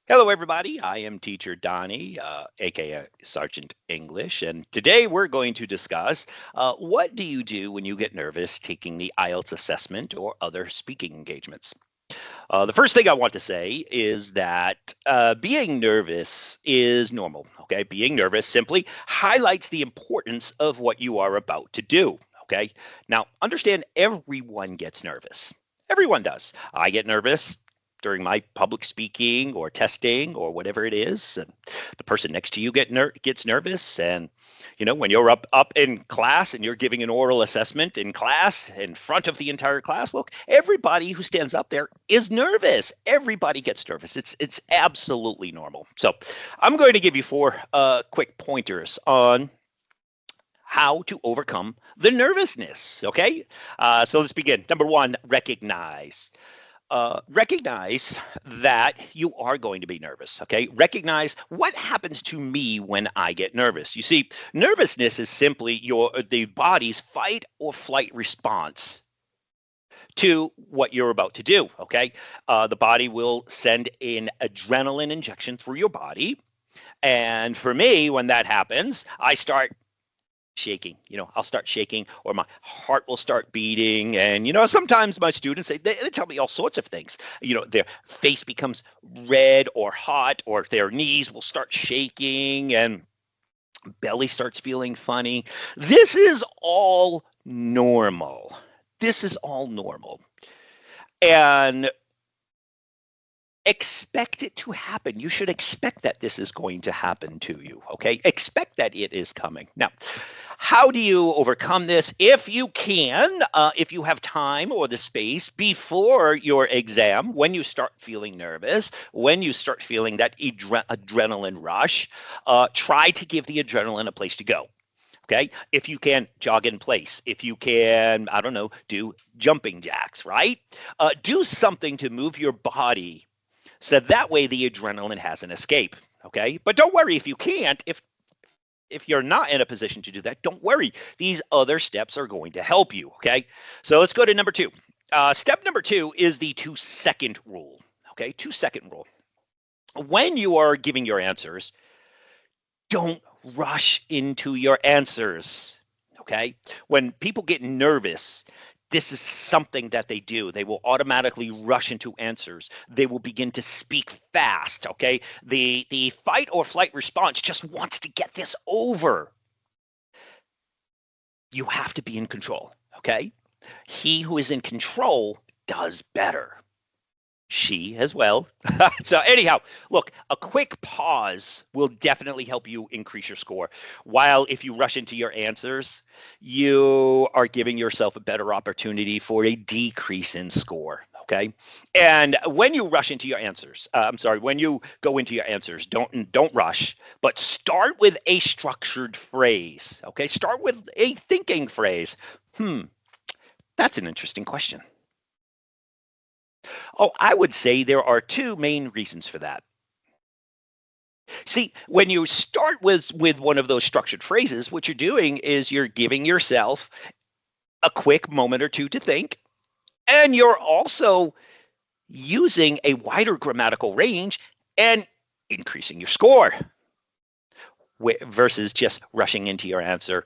Hello, everybody. I am Teacher Donnie, aka Sergeant English, and today we're going to discuss what do you do when you get nervous taking the IELTS assessment or other speaking engagements. The first thing I want to say is that being nervous is normal. Okay, being nervous simply highlights the importance of what you are about to do. Okay, now understand everyone gets nervous. Everyone does. I get nervous during my public speaking or testing or whatever it is, and the person next to you gets nervous, and when you're up in class and you're giving an oral assessment in class in front of the entire class, look, everybody who stands up there is nervous. Everybody gets nervous. It's absolutely normal. So I'm going to give you four quick pointers on how to overcome the nervousness. Okay, so let's begin. Number one, recognize. Recognize that you are going to be nervous. Okay, recognize what happens to me when I get nervous. You see, nervousness is simply the body's fight or flight response to what you're about to do. Okay, the body will send an adrenaline injection through your body, and for me, when that happens, I start shaking. I'll start shaking, or my heart will start beating. And sometimes my students they tell me all sorts of things. Their face becomes red or hot, or their knees will start shaking, and belly starts feeling funny. This is all normal. This is all normal. And expect it to happen. You should expect that this is going to happen to you. Okay, expect that it is coming. Now, how do you overcome this? If you can, if you have time or the space before your exam, when you start feeling nervous, when you start feeling that adrenaline rush, try to give the adrenaline a place to go. Okay, if you can, jog in place. If you can, I don't know, do jumping jacks, right? Do something to move your body so that way the adrenaline has an escape. Okay, but don't worry if you can't. If you're not in a position to do that, don't worry. These other steps are going to help you. Okay, so let's go to number two. Step number two is the 2-second rule. Okay, 2-second rule. When you are giving your answers, don't rush into your answers. Okay, when people get nervous, this is something that they do. They will automatically rush into answers. They will begin to speak fast. Okay, the fight or flight response just wants to get this over. You have to be in control. Okay, he who is in control does better. She as well. So anyhow, look, a quick pause will definitely help you increase your score. While if you rush into your answers, you are giving yourself a better opportunity for a decrease in score. Okay, and when you rush into your answers, when you go into your answers, don't rush, but start with a structured phrase. Okay, start with a thinking phrase. That's an interesting question. Oh, I would say there are two main reasons for that. See, when you start with one of those structured phrases, what you're doing is you're giving yourself a quick moment or two to think, and you're also using a wider grammatical range and increasing your score versus just rushing into your answer.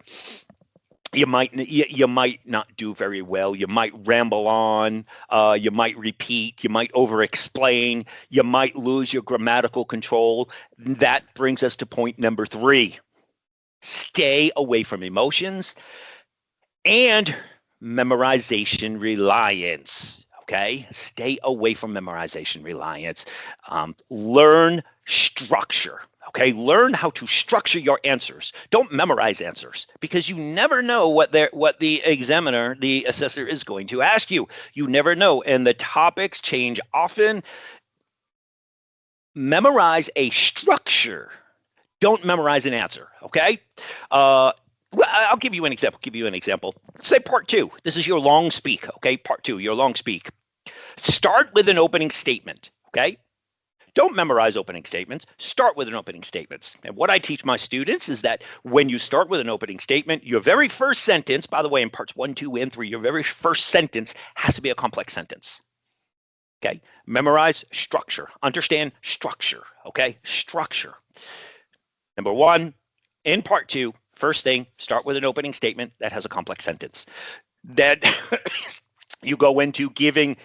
You might not do very well. You might ramble on. You might repeat. You might over-explain. You might lose your grammatical control. That brings us to point number three. Stay away from emotions and memorization reliance. Okay? Stay away from memorization reliance. Learn structure. Okay, learn how to structure your answers. Don't memorize answers because you never know what the examiner, the assessor is going to ask you. You never know, and the topics change often. Memorize a structure. Don't memorize an answer, okay? I'll give you an example. Say part two. This is your long speak, okay? Part two, your long speak. Start with an opening statement, okay? Don't memorize opening statements. Start with an opening statement. And what I teach my students is that when you start with an opening statement, your very first sentence, by the way, in parts 1, 2, and 3, your very first sentence has to be a complex sentence. Okay, memorize structure, understand structure. Okay, structure. Number one, in part two, first thing, start with an opening statement that has a complex sentence. Then you go into giving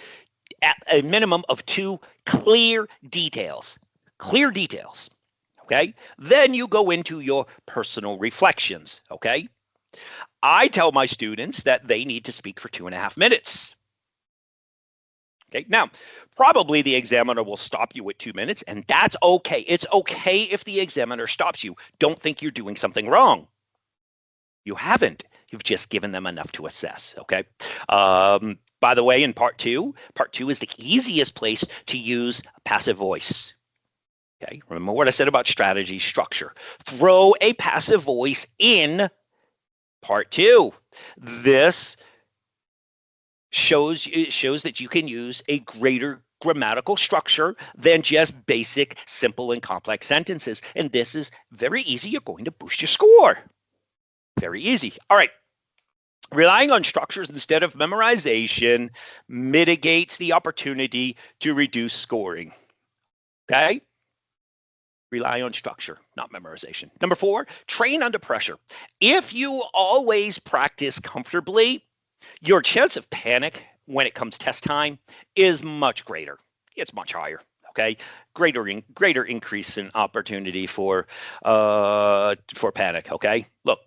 at a minimum of 2 clear details. Clear details. Okay. Then you go into your personal reflections. Okay. I tell my students that they need to speak for 2.5 minutes. Okay, now probably the examiner will stop you at 2 minutes, and that's okay. It's okay if the examiner stops you. Don't think you're doing something wrong. You haven't. You've just given them enough to assess. Okay. By the way, in part two is the easiest place to use passive voice. Okay. Remember what I said about strategy, structure. Throw a passive voice in part two. This shows that you can use a greater grammatical structure than just basic, simple, and complex sentences. And this is very easy. You're going to boost your score. Very easy. All right. Relying on structures instead of memorization mitigates the opportunity to reduce scoring. Okay? Rely on structure, not memorization. Number 4, train under pressure. If you always practice comfortably, your chance of panic when it comes test time is much greater. It's much higher. Okay, greater increase in opportunity for panic. Okay, look,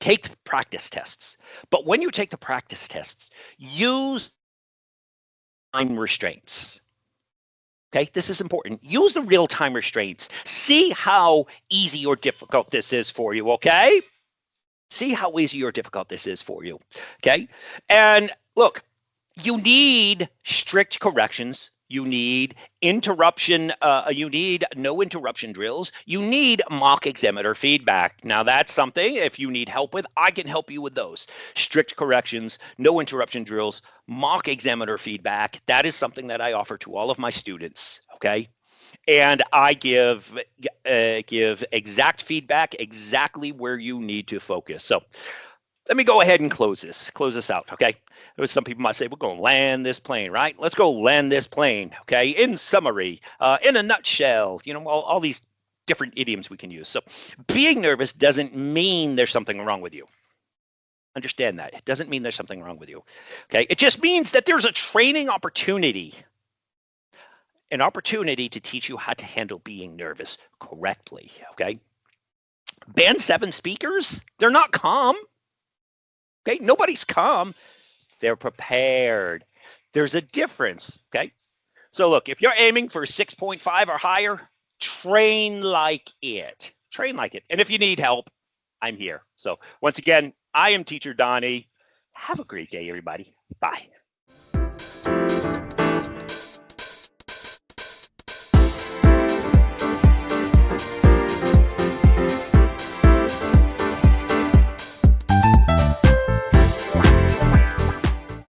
take the practice tests, but when you take the practice tests, use time restraints. Okay, this is important. Use the real-time restraints. See how easy or difficult this is for you. Okay. See how easy or difficult this is for you, okay? And look, you need strict corrections. You need interruption. You need no interruption drills. You need mock examiner feedback. Now, that's something, if you need help with, I can help you with those. Strict corrections, no interruption drills, mock examiner feedback. That is something that I offer to all of my students, okay? And I give exact feedback, exactly where you need to focus. So let me go ahead and close this out, okay? Some people might say, we're going to land this plane, right? Let's go land this plane, okay? In summary, in a nutshell, you know, all these different idioms we can use. So being nervous doesn't mean there's something wrong with you. Understand that. It doesn't mean there's something wrong with you, okay? It just means that there's a training opportunity. An opportunity to teach you how to handle being nervous correctly, okay? Band 7 speakers, they're not calm, okay? Nobody's calm. They're prepared. There's a difference, okay? So look, if you're aiming for 6.5 or higher, train like it. Train like it. And if you need help, I'm here. So once again, I am Teacher Donnie. Have a great day, everybody. Bye.